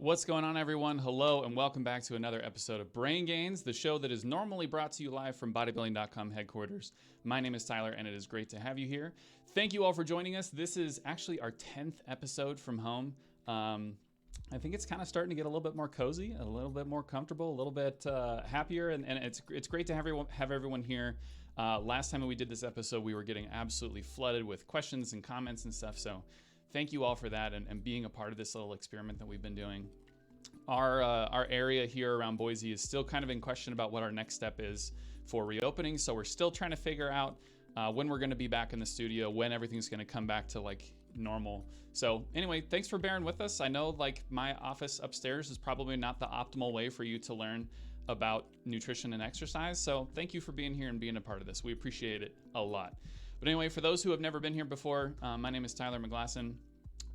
What's going on, everyone? Hello, and welcome back to another episode of Brain Gains, the show that is normally brought to you live from Bodybuilding.com headquarters. My name is Tyler, and it is great to have you here. Thank you all for joining us. This is actually our 10th episode from home. I think it's kind of starting to get a little bit more cozy, a little bit more comfortable, a little bit happier, and it's great to have everyone here. Last time we did this episode, we were getting absolutely flooded with questions and comments and stuff, so thank you all for that and being a part of this little experiment that we've been doing. Our area here around Boise is still kind of in question about what our next step is for reopening, so we're still trying to figure out when we're going to be back in the studio, when everything's going to come back to like normal. So anyway, thanks for bearing with us. I know like my office upstairs is probably not the optimal way for you to learn about nutrition and exercise, so thank you for being here and being a part of this. We appreciate it a lot. But anyway, for those who have never been here before, my name is Tyler McGlasson.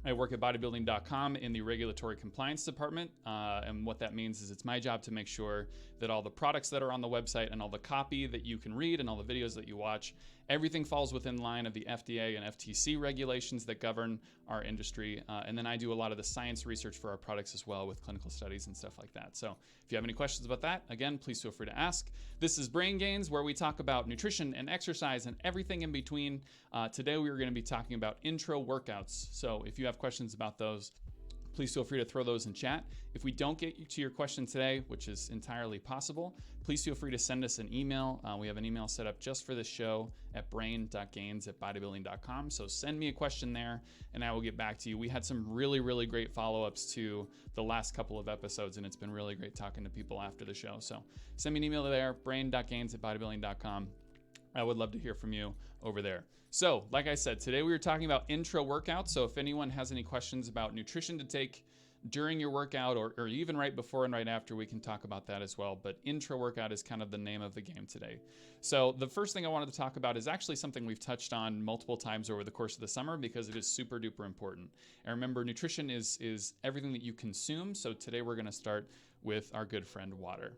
I work at Bodybuilding.com in the regulatory compliance department, and what that means is it's my job to make sure that all the products that are on the website and all the copy that you can read and all the videos that you watch, everything falls within line of the FDA and FTC regulations that govern our industry. And then I do a lot of the science research for our products as well with clinical studies and stuff like that. So if you have any questions about that, again, please feel free to ask. This is Brain Gains, where we talk about nutrition and exercise and everything in between. Today we are going to be talking about intro workouts. So if you have questions about those, please feel free to throw those in chat. If we don't get to your question today, which is entirely possible, please feel free to send us an email. We have an email set up just for this show at brain.gains@bodybuilding.com. So send me a question there and I will get back to you. We had some really, really great follow-ups to the last couple of episodes, and it's been really great talking to people after the show. So send me an email there, brain.gains@bodybuilding.com. I would love to hear from you over there. So, like I said, today we were talking about intro workouts. So if anyone has any questions about nutrition to take during your workout or even right before and right after, we can talk about that as well. But intro workout is kind of the name of the game today. So the first thing I wanted to talk about is actually something we've touched on multiple times over the course of the summer because it is super duper important. And remember, nutrition is everything that you consume. So today we're going to start with our good friend water.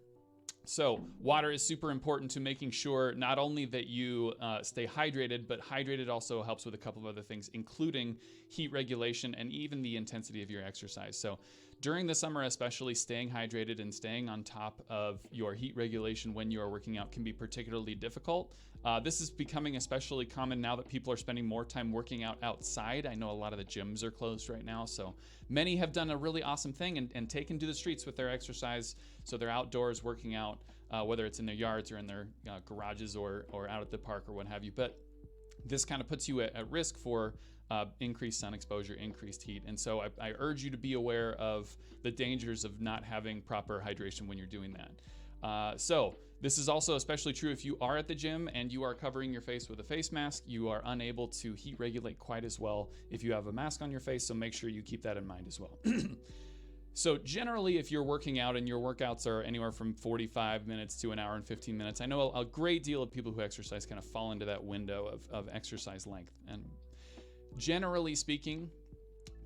So water is super important to making sure not only that you stay hydrated, but hydrated also helps with a couple of other things, including heat regulation and even the intensity of your exercise. So during the summer, especially, staying hydrated and staying on top of your heat regulation when you are working out can be particularly difficult. This is becoming especially common now that people are spending more time working out outside. I know a lot of the gyms are closed right now, so many have done a really awesome thing and taken to the streets with their exercise. So they're outdoors working out, whether it's in their yards or in their garages or out at the park or what have you. But this kind of puts you at risk for increased sun exposure, increased heat. And so I urge you to be aware of the dangers of not having proper hydration when you're doing that. So this is also especially true if you are at the gym and you are covering your face with a face mask. You are unable to heat regulate quite as well if you have a mask on your face, so make sure you keep that in mind as well. So generally, if you're working out and your workouts are anywhere from 45 minutes to an hour and 15 minutes, I know a great deal of people who exercise kind of fall into that window of exercise length. And generally speaking,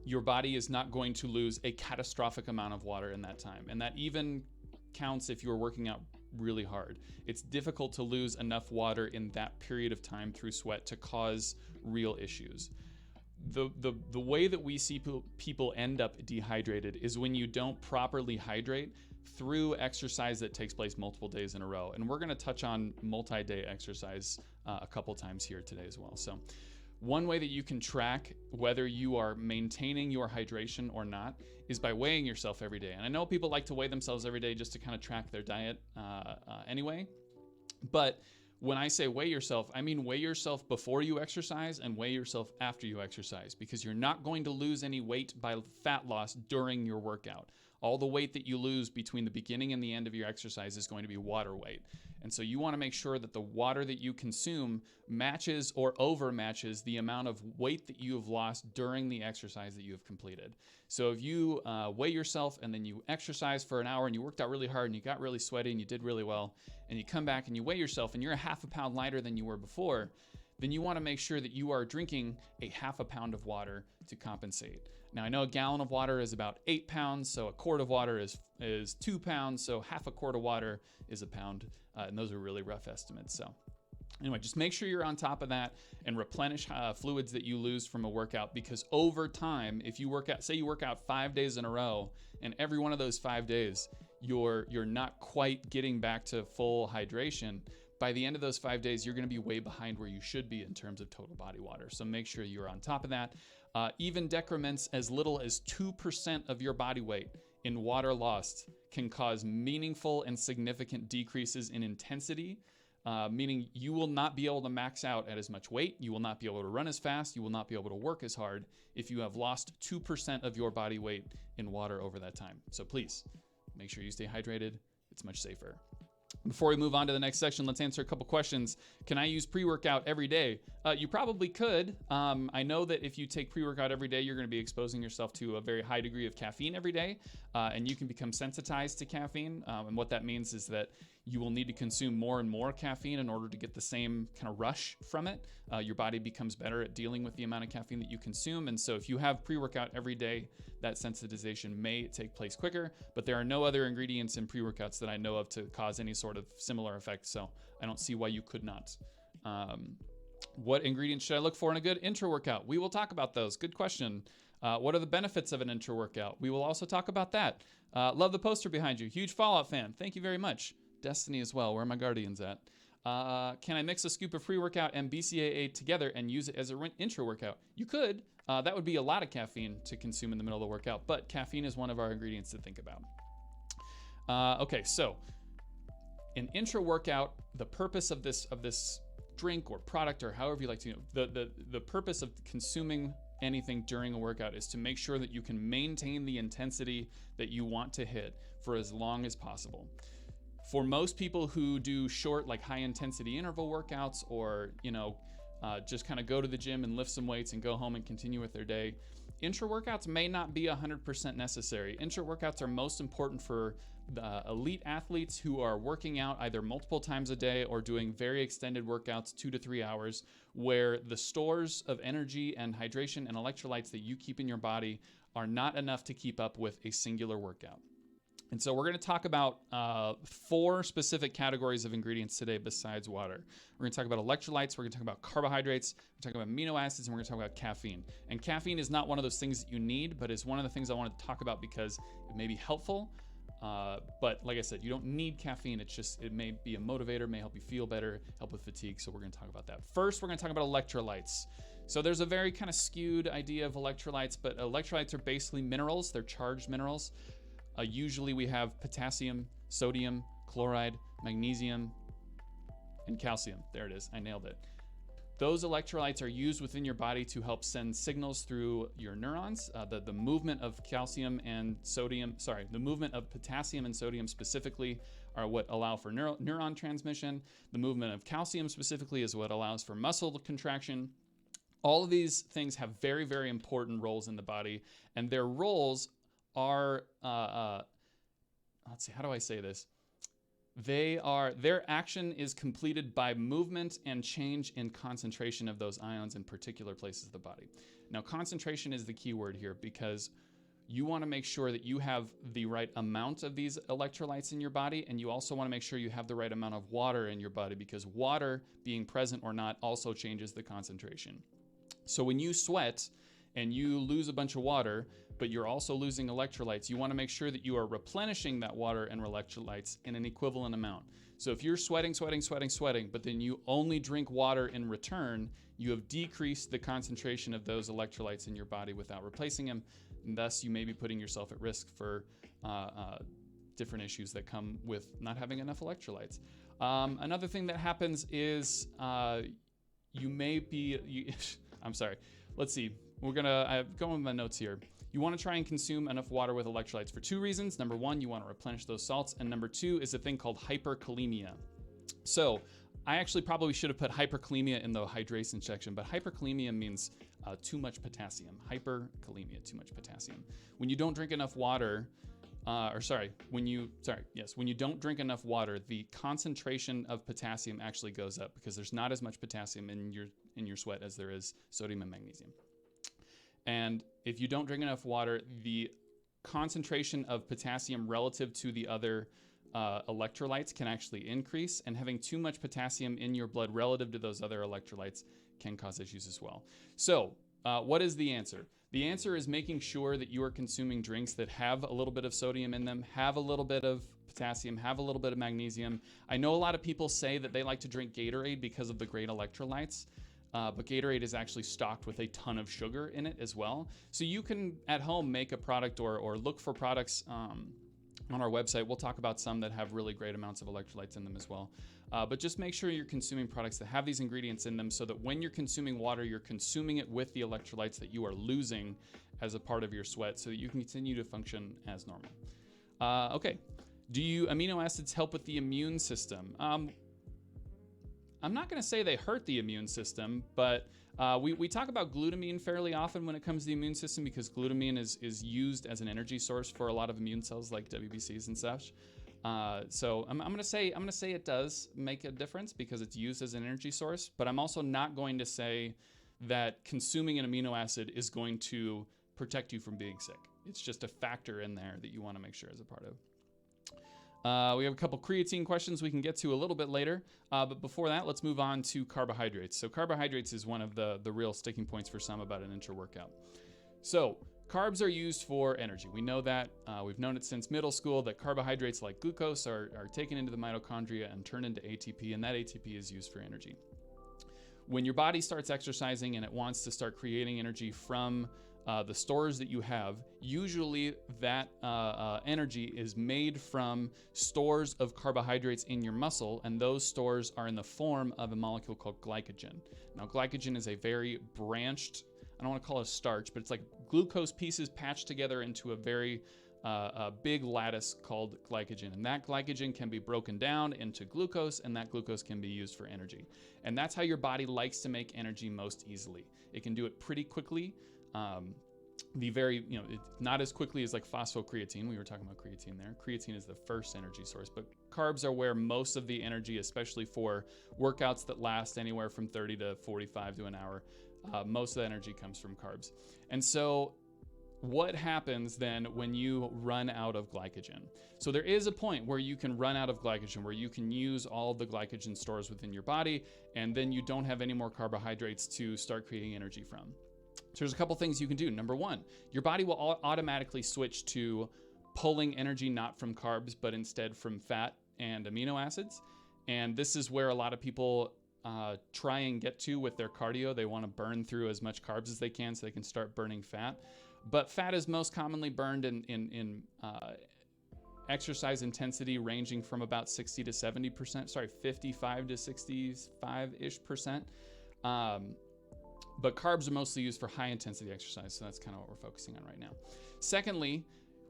your body is not going to lose a catastrophic amount of water in that time. And that even counts if you're working out really hard. It's difficult to lose enough water in that period of time through sweat to cause real issues. The way that we see people end up dehydrated is when you don't properly hydrate through exercise that takes place multiple days in a row. And we're going to touch on multi-day exercise a couple times here today as well. So one way that you can track whether you are maintaining your hydration or not is by weighing yourself every day. And I know people like to weigh themselves every day just to kind of track their diet anyway, but when I say weigh yourself, I mean weigh yourself before you exercise and weigh yourself after you exercise, because you're not going to lose any weight by fat loss during your workout. All the weight that you lose between the beginning and the end of your exercise is going to be water weight. And so you want to make sure that the water that you consume matches or overmatches the amount of weight that you have lost during the exercise that you have completed. So if you weigh yourself and then you exercise for an hour and you worked out really hard and you got really sweaty and you did really well, and you come back and you weigh yourself and you're a half a pound lighter than you were before, then you want to make sure that you are drinking a half a pound of water to compensate. Now, I know a gallon of water is about 8 pounds, so a quart of water is 2 pounds, so half a quart of water is a pound, and those are really rough estimates. So Anyway, just make sure you're on top of that and replenish fluids that you lose from a workout, because over time, if you work out, say you work out 5 days in a row, and every one of those 5 days, you're not quite getting back to full hydration, by the end of those 5 days, you're going to be way behind where you should be in terms of total body water. So make sure you're on top of that. Even decrements as little as 2% of your body weight in water lost can cause meaningful and significant decreases in intensity, meaning you will not be able to max out at as much weight. You will not be able to run as fast. You will not be able to work as hard if you have lost 2% of your body weight in water over that time. So please make sure you stay hydrated. It's much safer. Before we move on to the next section, let's answer a couple questions. Can I use pre-workout every day? You probably could. I know that if you take pre-workout every day, you're going to be exposing yourself to a very high degree of caffeine every day, and you can become sensitized to caffeine. And what that means is that you will need to consume more and more caffeine in order to get the same kind of rush from it. Your body becomes better at dealing with the amount of caffeine that you consume. And so if you have pre-workout every day, that sensitization may take place quicker, but there are no other ingredients in pre-workouts that I know of to cause any sort of similar effect. So I don't see why you could not. What ingredients should I look for in a good intra-workout? We will talk about those. Good question. What are the benefits of an intra-workout? We will also talk about that. Love the poster behind you. Huge Fallout fan. Thank you very much. Destiny as well. Where are my Guardians at? Can I mix a scoop of pre-workout and BCAA together and use it as an intra-workout? You could. That would be a lot of caffeine to consume in the middle of the workout, but caffeine is one of our ingredients to think about. Okay, so an intra-workout, the purpose of this drink or product or however you like to, the purpose of consuming anything during a workout is to make sure that you can maintain the intensity that you want to hit for as long as possible. For most people who do short, like high intensity interval workouts, or, just kind of go to the gym and lift some weights and go home and continue with their day, intra workouts may not be 100% necessary. Intra workouts are most important for the elite athletes who are working out either multiple times a day or doing very extended workouts, 2 to 3 hours, where the stores of energy and hydration and electrolytes that you keep in your body are not enough to keep up with a singular workout. And so we're going to talk about 4 specific categories of ingredients today besides water. We're going to talk about electrolytes, we're going to talk about carbohydrates, we're talking about amino acids, and we're going to talk about caffeine. And caffeine is not one of those things that you need, but is one of the things I want to talk about because it may be helpful. But like I said, you don't need caffeine. It may be a motivator, may help you feel better, help with fatigue. So we're going to talk about that. First, we're going to talk about electrolytes. So there's a very kind of skewed idea of electrolytes, but electrolytes are basically minerals. They're charged minerals. Usually we have potassium, sodium, chloride, magnesium, and calcium. There it is. I nailed it. Those electrolytes are used within your body to help send signals through your neurons. The movement of potassium and sodium specifically are what allow for neuron transmission. The movement of calcium specifically is what allows for muscle contraction. All of these things have very, very important roles in the body, and their roles are, let's see, how do I say this? Their action is completed by movement and change in concentration of those ions in particular places of the body. Now, concentration is the key word here because you want to make sure that you have the right amount of these electrolytes in your body, and you also want to make sure you have the right amount of water in your body because water being present or not also changes the concentration. So when you sweat and you lose a bunch of water, but you're also losing electrolytes, you want to make sure that you are replenishing that water and electrolytes in an equivalent amount. So if you're sweating, but then you only drink water in return, you have decreased the concentration of those electrolytes in your body without replacing them, and thus you may be putting yourself at risk for different issues that come with not having enough electrolytes. Another thing that happens is you may be, I'm sorry, let's see. I'm going with my notes here. You want to try and consume enough water with electrolytes for 2 reasons. Number 1, you want to replenish those salts. And number 2 is a thing called hyperkalemia. So I actually probably should have put hyperkalemia in the hydration section, but hyperkalemia means too much potassium. Hyperkalemia, too much potassium. When you don't drink enough water, when you don't drink enough water, the concentration of potassium actually goes up because there's not as much potassium in your sweat as there is sodium and magnesium. And if you don't drink enough water, the concentration of potassium relative to the other electrolytes can actually increase, and having too much potassium in your blood relative to those other electrolytes can cause issues as well. So what is the answer? The answer is making sure that you are consuming drinks that have a little bit of sodium in them, have a little bit of potassium, have a little bit of magnesium. I know a lot of people say that they like to drink Gatorade because of the great electrolytes, but Gatorade is actually stocked with a ton of sugar in it as well. So you can at home make a product or look for products on our website. We'll talk about some that have really great amounts of electrolytes in them as well. But just make sure you're consuming products that have these ingredients in them so that when you're consuming water, you're consuming it with the electrolytes that you are losing as a part of your sweat so that you can continue to function as normal. Okay. Do amino acids help with the immune system? I'm not going to say they hurt the immune system, but we talk about glutamine fairly often when it comes to the immune system because glutamine is used as an energy source for a lot of immune cells like WBCs and such. So I'm going to say it does make a difference because it's used as an energy source, but I'm also not going to say that consuming an amino acid is going to protect you from being sick. It's just a factor in there that you want to make sure is a part of. We have a couple creatine questions we can get to a little bit later, but before that, let's move on to carbohydrates. So carbohydrates is one of the real sticking points for some about an intra-workout. So carbs are used for energy. We know that. We've known it since middle school that carbohydrates like glucose are taken into the mitochondria and turned into ATP, and that ATP is used for energy. When your body starts exercising and it wants to start creating energy from the stores that you have, usually that energy is made from stores of carbohydrates in your muscle, and those stores are in the form of a molecule called glycogen. Now, glycogen is a very branched, I don't want to call it a starch, but it's like glucose pieces patched together into a very big lattice called glycogen. And that glycogen can be broken down into glucose, and that glucose can be used for energy. And that's how your body likes to make energy most easily. It can do it pretty quickly. Not as quickly as like phosphocreatine. We were talking about creatine there. Creatine is the first energy source, but carbs are where most of the energy, especially for workouts that last anywhere from 30 to 45 to an hour, most of the energy comes from carbs. And so what happens then when you run out of glycogen? So there is a point where you can run out of glycogen, where you can use all the glycogen stores within your body, and then you don't have any more carbohydrates to start creating energy from. So there's a couple things you can do. Number one, your body will automatically switch to pulling energy not from carbs, but instead from fat and amino acids. And this is where a lot of people try and get to with their cardio. They want to burn through as much carbs as they can so they can start burning fat. But fat is most commonly burned in exercise intensity ranging from about 55 to 65-ish%. But carbs are mostly used for high intensity exercise, so that's kind of what we're focusing on right now. Secondly,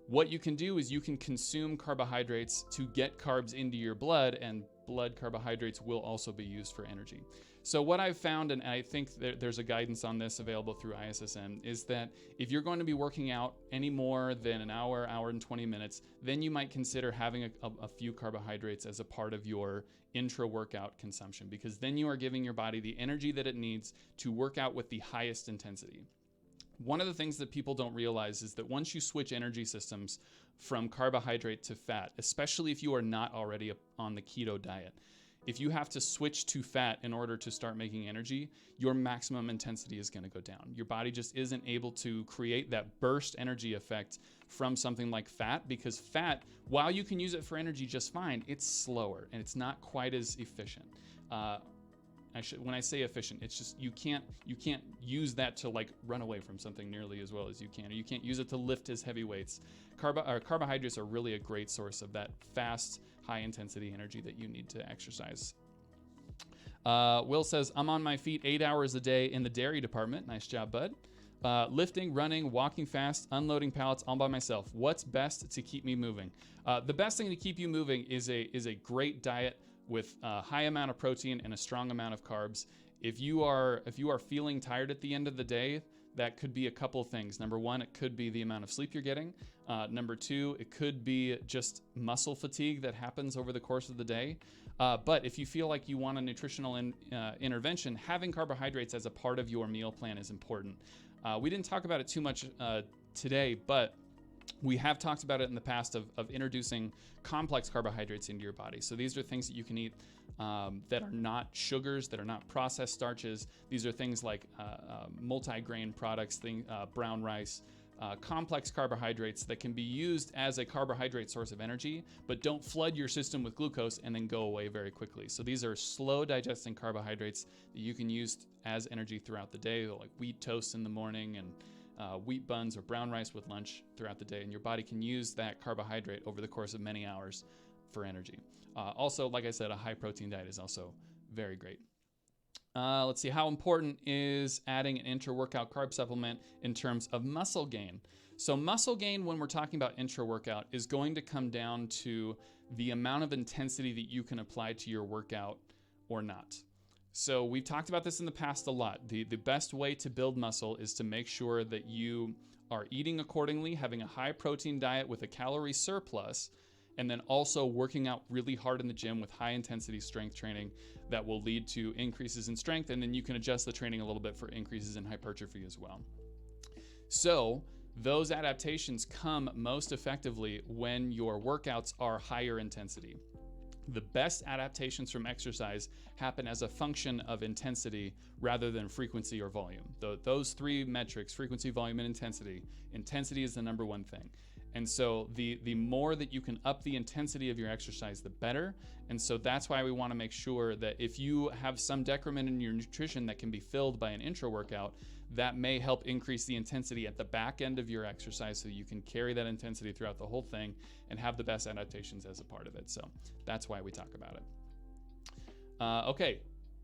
what you can do is you can consume carbohydrates to get carbs into your blood, and blood carbohydrates will also be used for energy. So what I've found, and I think there's a guidance on this available through ISSN, is that if you're going to be working out any more than an hour and 20 minutes, then you might consider having a few carbohydrates as a part of your intra-workout consumption, because then you are giving your body the energy that it needs to work out with the highest intensity. One of the things that people don't realize is that once you switch energy systems from carbohydrate to fat, especially if you are not already on the keto diet, if you have to switch to fat in order to start making energy, your maximum intensity is going to go down. Your body just isn't able to create that burst energy effect from something like fat, because fat, while you can use it for energy just fine, it's slower and it's not quite as efficient. When I say efficient, it's just you can't use that to like run away from something nearly as well as you can, or you can't use it to lift as heavy weights. Carbohydrates are really a great source of that fast, high-intensity energy that you need to exercise. Will says, I'm on my feet 8 hours a day in the dairy department. Nice job, bud. Lifting, running, walking fast, unloading pallets all by myself. What's best to keep me moving? The best thing to keep you moving is a great diet with a high amount of protein and a strong amount of carbs. If you are feeling tired at the end of the day, that could be a couple things. Number one, it could be the amount of sleep you're getting. Number two, it could be just muscle fatigue that happens over the course of the day. But if you feel like you want a nutritional intervention, having carbohydrates as a part of your meal plan is important. We didn't talk about it too much today, but We have talked about it in the past of introducing complex carbohydrates into your body. So these are things that you can eat that are not sugars, that are not processed starches. These are things like multi-grain products, brown rice, complex carbohydrates that can be used as a carbohydrate source of energy, but don't flood your system with glucose and then go away very quickly. So these are slow digesting carbohydrates that you can use as energy throughout the day, like wheat toast in the morning and wheat buns or brown rice with lunch throughout the day, and your body can use that carbohydrate over the course of many hours for energy. Also, like I said, a high protein diet is also very great. Let's see, how important is adding an intra-workout carb supplement in terms of muscle gain? So muscle gain, when we're talking about intra-workout, is going to come down to the amount of intensity that you can apply to your workout or not. So we've talked about this in the past a lot. The best way to build muscle is to make sure that you are eating accordingly, having a high protein diet with a calorie surplus, and then also working out really hard in the gym with high intensity strength training that will lead to increases in strength, and then you can adjust the training a little bit for increases in hypertrophy as well. So those adaptations come most effectively when your workouts are higher intensity. The best adaptations from exercise happen as a function of intensity rather than frequency or volume. Those three metrics, frequency, volume, and intensity, intensity is the number one thing. And so the more that you can up the intensity of your exercise, the better. And so that's why we want to make sure that if you have some decrement in your nutrition that can be filled by an intra-workout, that may help increase the intensity at the back end of your exercise so you can carry that intensity throughout the whole thing and have the best adaptations as a part of it. So that's why we talk about it. Okay,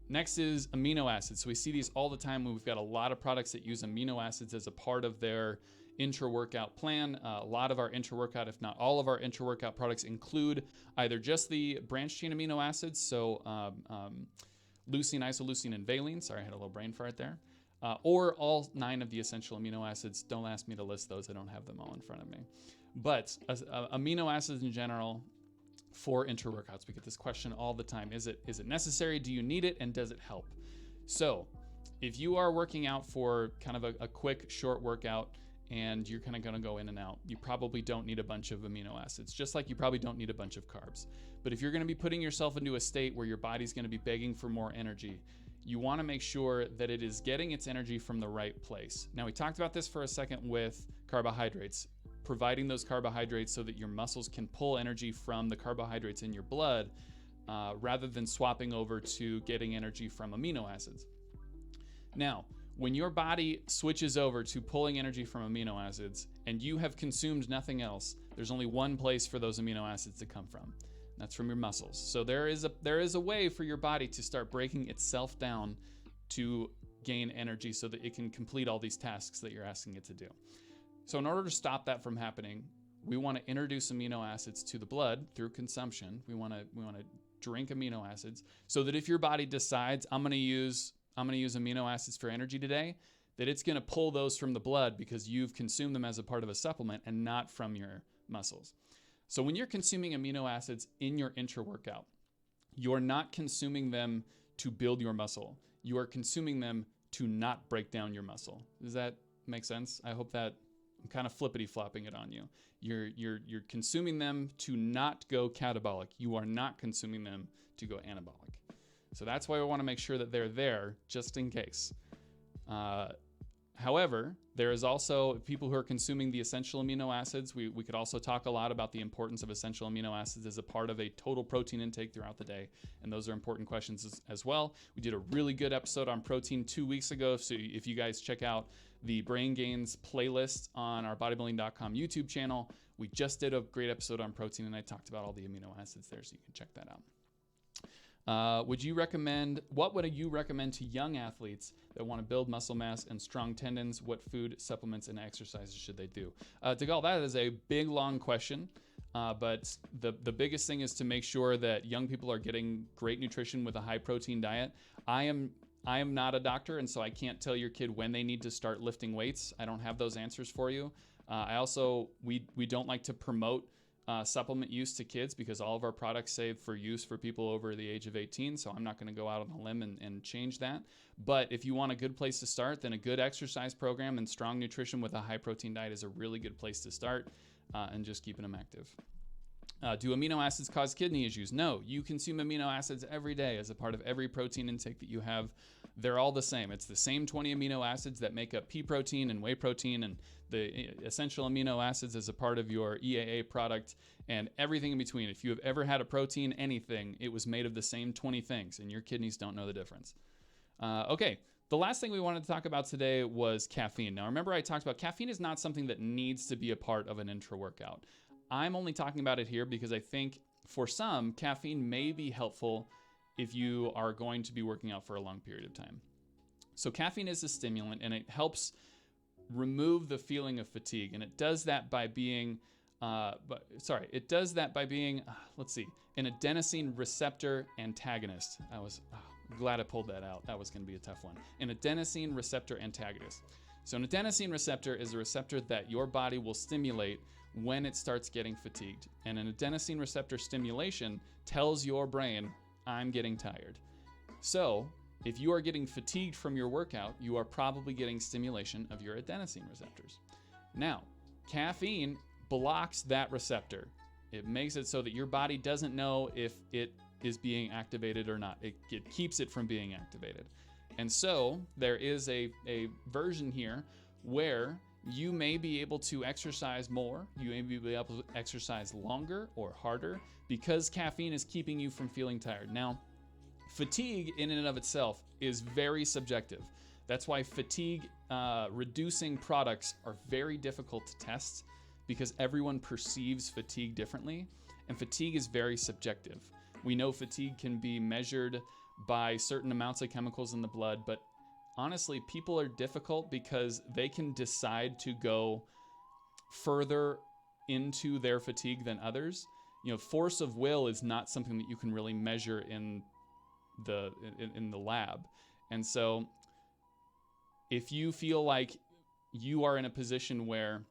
next is amino acids. So we see these all the time. We've got a lot of products that use amino acids as a part of their intra-workout plan. A lot of our intra-workout, if not all of our intra-workout products, include either just the branched chain amino acids, so leucine, isoleucine, and valine. Sorry, I had a little brain fart there. Or all 9 of the essential amino acids. Don't ask me to list those. I don't have them all in front of me. But amino acids in general for intra-workouts. We get this question all the time. Is it necessary? Do you need it? And does it help? So if you are working out for kind of a quick, short workout and you're kind of going to go in and out, you probably don't need a bunch of amino acids, just like you probably don't need a bunch of carbs. But if you're going to be putting yourself into a state where your body's going to be begging for more energy, you want to make sure that it is getting its energy from the right place. Now, we talked about this for a second with carbohydrates, providing those carbohydrates so that your muscles can pull energy from the carbohydrates in your blood rather than swapping over to getting energy from amino acids. Now, when your body switches over to pulling energy from amino acids and you have consumed nothing else, there's only one place for those amino acids to come from. That's from your muscles. So there is a way for your body to start breaking itself down to gain energy so that it can complete all these tasks that you're asking it to do. So in order to stop that from happening, we want to introduce amino acids to the blood through consumption. We want to drink amino acids so that if your body decides I'm going to use amino acids for energy today, that it's going to pull those from the blood because you've consumed them as a part of a supplement and not from your muscles. So when you're consuming amino acids in your intra-workout, you're not consuming them to build your muscle. You are consuming them to not break down your muscle. Does that make sense? I hope that I'm kind of flippity-flopping it on you. You're consuming them to not go catabolic. You are not consuming them to go anabolic. So that's why we want to make sure that they're there just in case. However, there is also people who are consuming the essential amino acids. We could also talk a lot about the importance of essential amino acids as a part of a total protein intake throughout the day. And those are important questions as well. We did a really good episode on protein 2 weeks ago. So if you guys check out the Brain Gains playlist on our Bodybuilding.com YouTube channel, we just did a great episode on protein and I talked about all the amino acids there, so you can check that out. What would you recommend to young athletes that want to build muscle mass and strong tendons? What food, supplements, and exercises should they do? Degal, that is a big, long question. But the biggest thing is to make sure that young people are getting great nutrition with a high protein diet. I am not a doctor, and so I can't tell your kid when they need to start lifting weights. I don't have those answers for you. We don't like to promote supplement use to kids because all of our products say for use for people over the age of 18. So I'm not going to go out on a limb and change that. But if you want a good place to start, then a good exercise program and strong nutrition with a high protein diet is a really good place to start, and just keeping them active. Do amino acids cause kidney issues? No, you consume amino acids every day as a part of every protein intake that you have. They're all the same. It's the same 20 amino acids that make up pea protein and whey protein and the essential amino acids as a part of your EAA product and everything in between. If you have ever had a protein, anything, it was made of the same 20 things, and your kidneys don't know the difference. Okay, the last thing we wanted to talk about today was caffeine. Now, remember I talked about caffeine is not something that needs to be a part of an intra-workout. I'm only talking about it here because I think for some, caffeine may be helpful if you are going to be working out for a long period of time. So caffeine is a stimulant, and it helps remove the feeling of fatigue, and it does that by being, an adenosine receptor antagonist. Glad I pulled that out. That was going to be a tough one. An adenosine receptor antagonist. So an adenosine receptor is a receptor that your body will stimulate when it starts getting fatigued. And an adenosine receptor stimulation tells your brain, I'm getting tired. So if you are getting fatigued from your workout, you are probably getting stimulation of your adenosine receptors. Now, caffeine blocks that receptor. It makes it so that your body doesn't know if it is being activated or not. It keeps it from being activated. And so there is a version here where you may be able to exercise more, you may be able to exercise longer or harder because caffeine is keeping you from feeling tired. Now, fatigue in and of itself is very subjective. That's why fatigue reducing products are very difficult to test because everyone perceives fatigue differently, and fatigue is very subjective. We know fatigue can be measured by certain amounts of chemicals in the blood, but honestly, people are difficult because they can decide to go further into their fatigue than others. You know, force of will is not something that you can really measure in the lab. And so if you feel like you are in a position where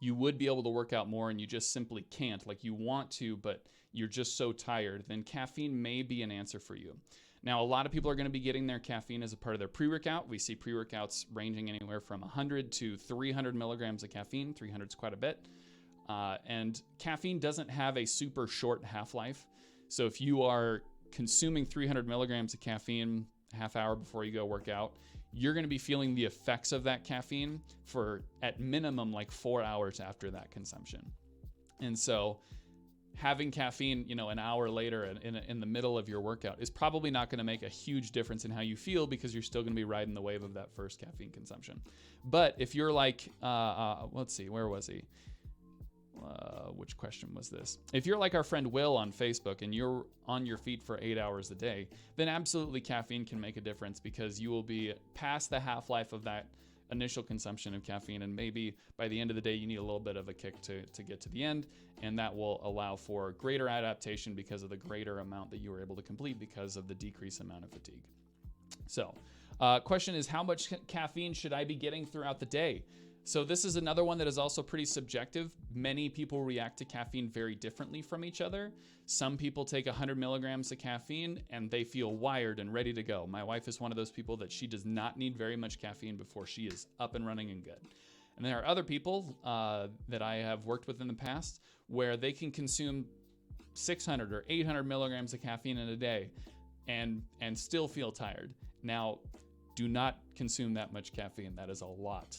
you would be able to work out more and you just simply can't, like you want to, but you're just so tired, then caffeine may be an answer for you. Now, a lot of people are going to be getting their caffeine as a part of their pre-workout. We see pre-workouts ranging anywhere from 100 to 300 milligrams of caffeine. 300 is quite a bit. And caffeine doesn't have a super short half-life. So if you are consuming 300 milligrams of caffeine a half hour before you go work out, you're going to be feeling the effects of that caffeine for at minimum like 4 hours after that consumption. And so having caffeine, an hour later in the middle of your workout is probably not going to make a huge difference in how you feel because you're still going to be riding the wave of that first caffeine consumption. But if you're like, let's see, where was he? Which question was this? If you're like our friend Will on Facebook and you're on your feet for 8 hours a day, then absolutely caffeine can make a difference because you will be past the half-life of that initial consumption of caffeine, and maybe by the end of the day you need a little bit of a kick to get to the end, and that will allow for greater adaptation because of the greater amount that you were able to complete because of the decreased amount of fatigue. So question is, how much caffeine should I be getting throughout the day? So this is another one that is also pretty subjective. Many people react to caffeine very differently from each other. Some people take 100 milligrams of caffeine and they feel wired and ready to go. My wife is one of those people that she does not need very much caffeine before she is up and running and good. And there are other people that I have worked with in the past where they can consume 600 or 800 milligrams of caffeine in a day and still feel tired. Now, do not consume that much caffeine. That is a lot.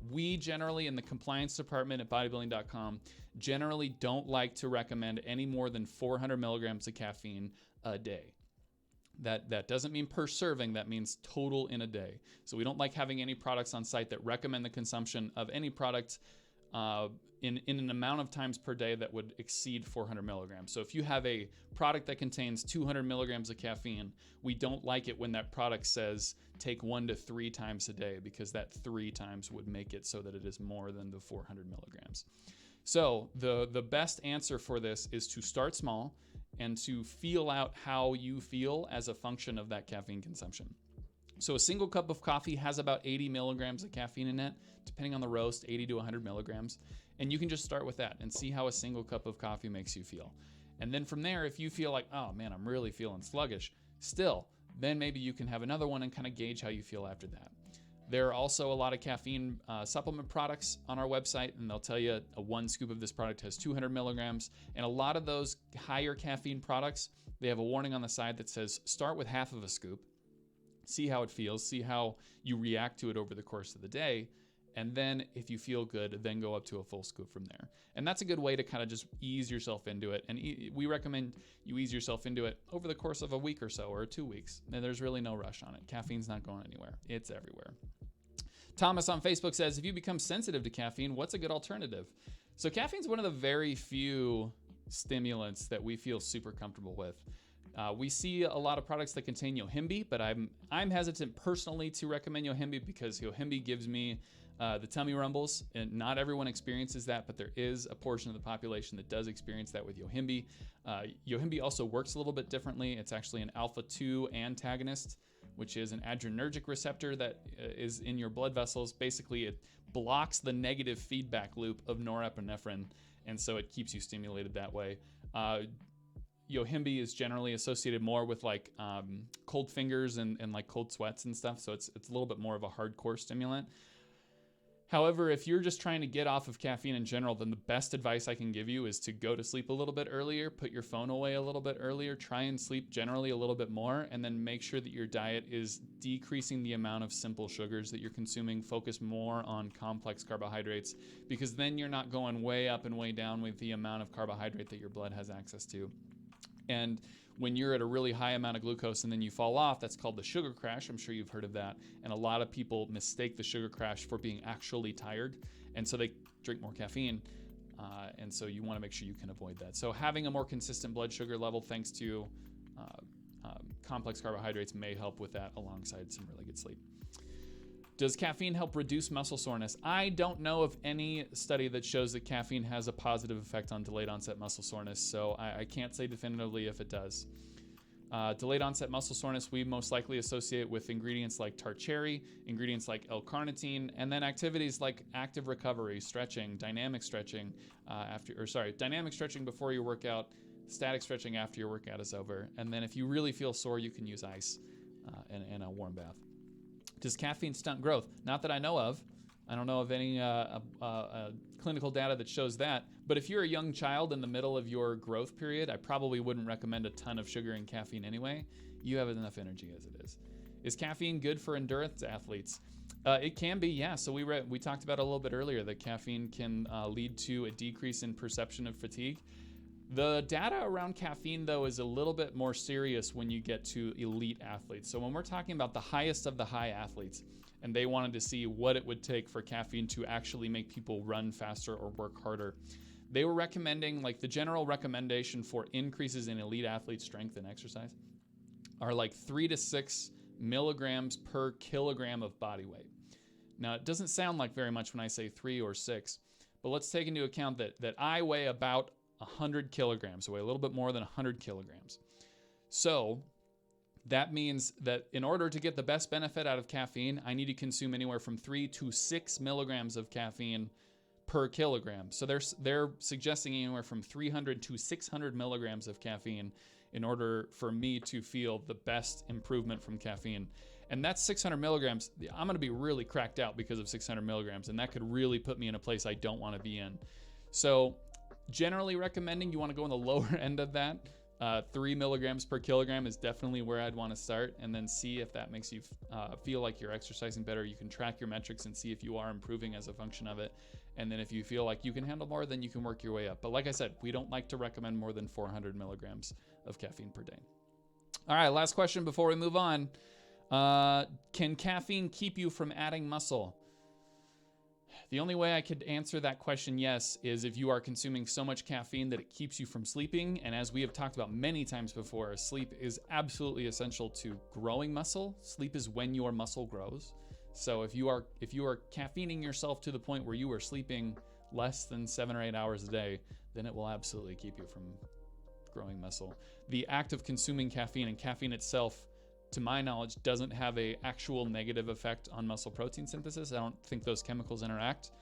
We generally, in the compliance department at Bodybuilding.com, generally don't like to recommend any more than 400 milligrams of caffeine a day. That doesn't mean per serving, that means total in a day. So we don't like having any products on site that recommend the consumption of any product in an amount of times per day that would exceed 400 milligrams. So if you have a product that contains 200 milligrams of caffeine, we don't like it when that product says take 1 to 3 times a day, because that 3 times would make it so that it is more than the 400 milligrams. So the best answer for this is to start small and to feel out how you feel as a function of that caffeine consumption. So a single cup of coffee has about 80 milligrams of caffeine in it, depending on the roast, 80 to 100 milligrams. And you can just start with that and see how a single cup of coffee makes you feel. And then from there, if you feel like, oh man, I'm really feeling sluggish, still, then maybe you can have another one and kind of gauge how you feel after that. There are also a lot of caffeine supplement products on our website, and they'll tell you a 1 scoop of this product has 200 milligrams. And a lot of those higher caffeine products, they have a warning on the side that says, start with half of a scoop, see how it feels, see how you react to it over the course of the day. And then if you feel good, then go up to a full scoop from there. And that's a good way to kind of just ease yourself into it. And we recommend you ease yourself into it over the course of a week or so, or 2 weeks. And there's really no rush on it. Caffeine's not going anywhere. It's everywhere. Thomas on Facebook says, if you become sensitive to caffeine, what's a good alternative? So caffeine's one of the very few stimulants that we feel super comfortable with. We see a lot of products that contain yohimbe, but I'm hesitant personally to recommend yohimbe because yohimbe gives me the tummy rumbles, and not everyone experiences that, but there is a portion of the population that does experience that with yohimbe. Yohimbe also works a little bit differently. It's actually an alpha-2 antagonist, which is an adrenergic receptor that is in your blood vessels. Basically, it blocks the negative feedback loop of norepinephrine, and so it keeps you stimulated that way. Yohimbe is generally associated more with like cold fingers and like cold sweats and stuff, so it's a little bit more of a hardcore stimulant. However, if you're just trying to get off of caffeine in general, then the best advice I can give you is to go to sleep a little bit earlier, put your phone away a little bit earlier, try and sleep generally a little bit more, and then make sure that your diet is decreasing the amount of simple sugars that you're consuming. Focus more on complex carbohydrates, because then you're not going way up and way down with the amount of carbohydrate that your blood has access to. And when you're at a really high amount of glucose and then you fall off, that's called the sugar crash. I'm sure you've heard of that. And a lot of people mistake the sugar crash for being actually tired. And so they drink more caffeine. And so you want to make sure you can avoid that. So having a more consistent blood sugar level thanks to complex carbohydrates may help with that alongside some really good sleep. Does caffeine help reduce muscle soreness? I don't know of any study that shows that caffeine has a positive effect on delayed onset muscle soreness, so I can't say definitively if it does. Delayed onset muscle soreness we most likely associate with ingredients like tart cherry, ingredients like L-carnitine, and then activities like active recovery, stretching, dynamic stretching dynamic stretching before your workout, static stretching after your workout is over. And then if you really feel sore, you can use ice and a warm bath. Does caffeine stunt growth? Not that I know of. I don't know of any clinical data that shows that. But if you're a young child in the middle of your growth period, I probably wouldn't recommend a ton of sugar and caffeine anyway. You have enough energy as it is. Is caffeine good for endurance athletes? It can be, yeah. So we talked about a little bit earlier that caffeine can lead to a decrease in perception of fatigue. The data around caffeine, though, is a little bit more serious when you get to elite athletes. So when we're talking about the highest of the high athletes, and they wanted to see what it would take for caffeine to actually make people run faster or work harder, they were recommending, like the general recommendation for increases in elite athlete strength and exercise are like 3 to 6 milligrams per kilogram of body weight. Now, it doesn't sound like very much when I say 3 or 6, but let's take into account that I weigh about 100 kilograms, so weigh a little bit more than 100 kilograms. So that means that in order to get the best benefit out of caffeine, I need to consume anywhere from 3 to 6 milligrams of caffeine per kilogram. So they're suggesting anywhere from 300 to 600 milligrams of caffeine in order for me to feel the best improvement from caffeine. And that's 600 milligrams. I'm going to be really cracked out because of 600 milligrams, and that could really put me in a place I don't want to be in. So generally recommending you want to go on the lower end of that. 3 milligrams per kilogram is definitely where I'd want to start, and then see if that makes you feel like you're exercising better. You can track your metrics and see if you are improving as a function of it. And then if you feel like you can handle more, then you can work your way up. But like I said, we don't like to recommend more than 400 milligrams of caffeine per day. All right, last question before we move on. Can caffeine keep you from adding muscle? The only way I could answer that question yes is if you are consuming so much caffeine that it keeps you from sleeping. And as we have talked about many times before, sleep is absolutely essential to growing muscle. Sleep is when your muscle grows. So if you are caffeining yourself to the point where you are sleeping less than 7 or 8 hours a day, then it will absolutely keep you from growing muscle. The act of consuming caffeine and caffeine itself to my knowledge, doesn't have a actual negative effect on muscle protein synthesis. I don't think those chemicals interact.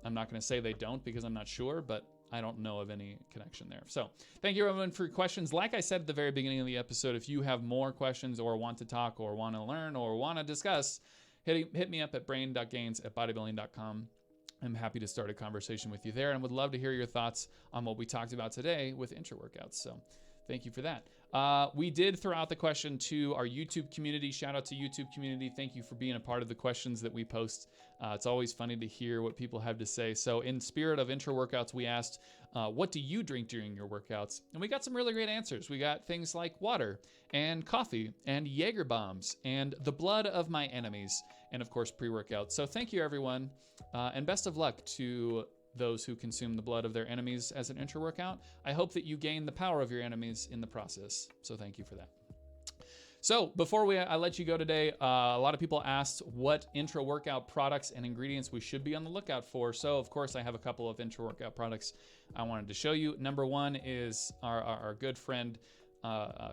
I'm not going to say they don't because I'm not sure, but I don't know of any connection there. So thank you everyone for your questions. Like I said at the very beginning of the episode, if you have more questions or want to talk or want to learn or want to discuss, hit me up at brain.gains@bodybuilding.com. I'm happy to start a conversation with you there and would love to hear your thoughts on what we talked about today with intra-workouts. So thank you for that. We did throw out the question to our YouTube community. Shout out to YouTube community. Thank you for being a part of the questions that we post. It's always funny to hear what people have to say. So in spirit of intra-workouts, we asked, what do you drink during your workouts? And we got some really great answers. We got things like water and coffee and Jaeger bombs and the blood of my enemies and of course pre-workout. So thank you everyone and best of luck to those who consume the blood of their enemies as an intra-workout. I hope that you gain the power of your enemies in the process. So thank you for that. So before I let you go today, a lot of people asked what intra-workout products and ingredients we should be on the lookout for. So of course I have a couple of intra-workout products I wanted to show you. Number one is our good friend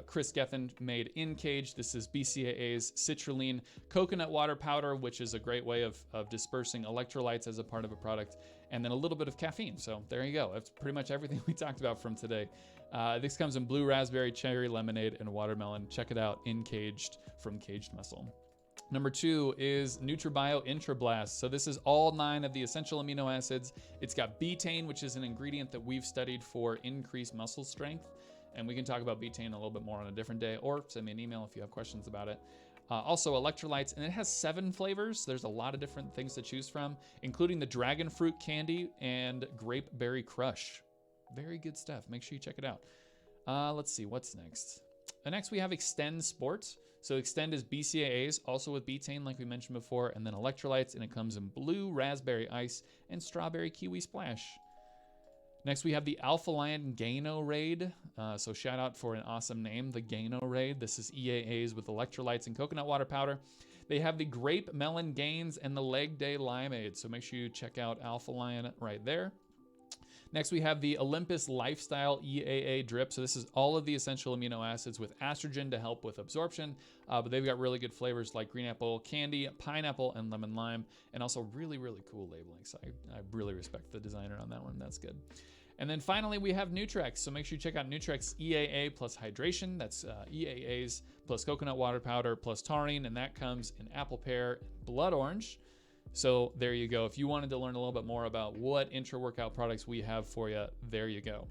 Chris Gethin made in Cage. This is BCAA's citrulline coconut water powder, which is a great way of dispersing electrolytes as a part of a product, and then a little bit of caffeine. So there you go. That's pretty much everything we talked about from today. This comes in blue raspberry, cherry lemonade, and watermelon. Check it out, in Caged from Caged Muscle. Number two is NutriBio Intra-Blast. So this is all 9 of the essential amino acids. It's got betaine, which is an ingredient that we've studied for increased muscle strength. And we can talk about betaine a little bit more on a different day, or send me an email if you have questions about it. Also electrolytes, and it has 7 flavors. There's a lot of different things to choose from, including the dragon fruit candy and grape berry crush. Very good stuff. Make sure you check it out. Let's see, what's next? Next we have Extend Sport. So Extend is BCAAs, also with betaine like we mentioned before, and then electrolytes, and it comes in blue raspberry ice and strawberry kiwi splash. Next, we have the Alpha Lion Gainoraid. So shout out for an awesome name, the Gainoraid. This is EAAs with electrolytes and coconut water powder. They have the Grape Melon Gainz and the Leg Day Limeade. So make sure you check out Alpha Lion right there. Next, we have the Olympus Lifestyle EAA drip. So this is all of the essential amino acids with estrogen to help with absorption. But they've got really good flavors like green apple candy, pineapple, and lemon lime. And also really, really cool labeling. So I really respect the designer on that one. That's good. And then finally, we have Nutrex. So make sure you check out Nutrex EAA plus hydration. That's EAAs plus coconut water powder plus taurine. And that comes in apple pear, blood orange. So there you go. If you wanted to learn a little bit more about what intra-workout products we have for you, there you go.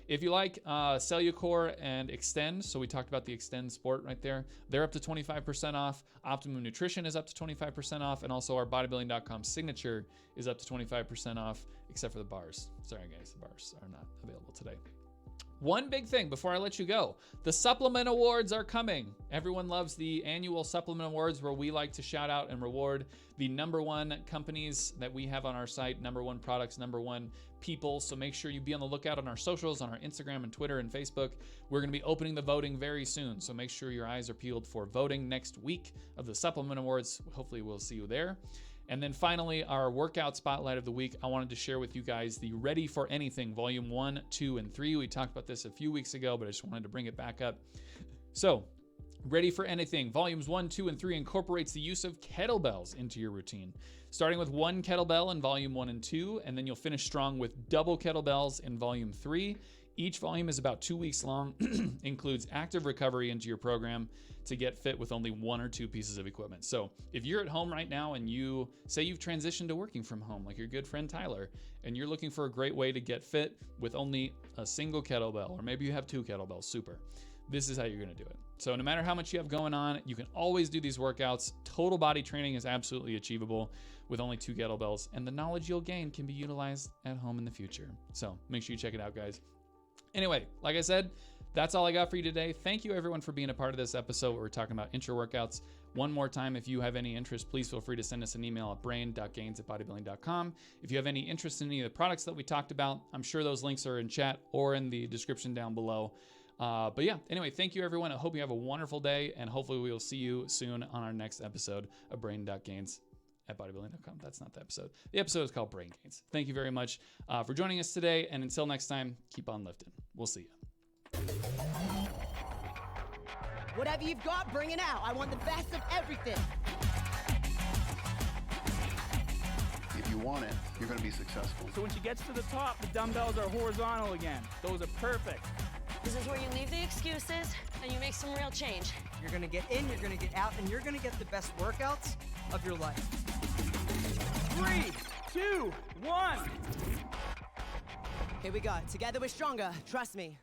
If you like Cellucor and Extend, so we talked about the Extend Sport right there, they're up to 25% off. Optimum Nutrition is up to 25% off. And also our Bodybuilding.com signature is up to 25% off, except for the bars. Sorry guys, the bars are not available today. One big thing before I let you go, the supplement awards are coming. Everyone loves the annual supplement awards where we like to shout out and reward the #1 companies that we have on our site, #1 products, #1 people. So make sure you be on the lookout on our socials, on our Instagram and Twitter and Facebook. We're going to be opening the voting very soon. So make sure your eyes are peeled for voting next week of the supplement awards. Hopefully we'll see you there. And then finally, our workout spotlight of the week. I wanted to share with you guys the Ready for Anything, Volume 1, 2, and 3. We talked about this a few weeks ago, but I just wanted to bring it back up. So, Ready for Anything, Volumes 1, 2, and 3 incorporates the use of kettlebells into your routine. Starting with 1 kettlebell in Volume 1 and 2, and then you'll finish strong with double kettlebells in Volume 3. Each volume is about 2 weeks long, includes active recovery into your program to get fit with only 1 or 2 pieces of equipment. So if you're at home right now and you say you've transitioned to working from home, like your good friend Tyler, and you're looking for a great way to get fit with only a single kettlebell, or maybe you have 2 kettlebells, super. This is how you're gonna do it. So no matter how much you have going on, you can always do these workouts. Total body training is absolutely achievable with only 2 kettlebells, and the knowledge you'll gain can be utilized at home in the future. So make sure you check it out, guys. Anyway, like I said, that's all I got for you today. Thank you everyone for being a part of this episode where we're talking about intra-workouts. One more time, if you have any interest, please feel free to send us an email at brain.gains@bodybuilding.com. If you have any interest in any of the products that we talked about, I'm sure those links are in chat or in the description down below. But yeah, anyway, thank you everyone. I hope you have a wonderful day, and hopefully we will see you soon on our next episode of brain.gains@bodybuilding.com. That's not the episode. The episode is called Brain Gains. Thank you very much for joining us today, and until next time, keep on lifting. We'll see you. Whatever you've got, bring it out. I want the best of everything. If you want it, you're going to be successful. So when she gets to the top, the dumbbells are horizontal again. Those are perfect. This is where you leave the excuses and you make some real change. You're gonna get in, you're gonna get out, and you're gonna get the best workouts of your life. 3, 2, 1. Here we go. Together we're stronger. Trust me.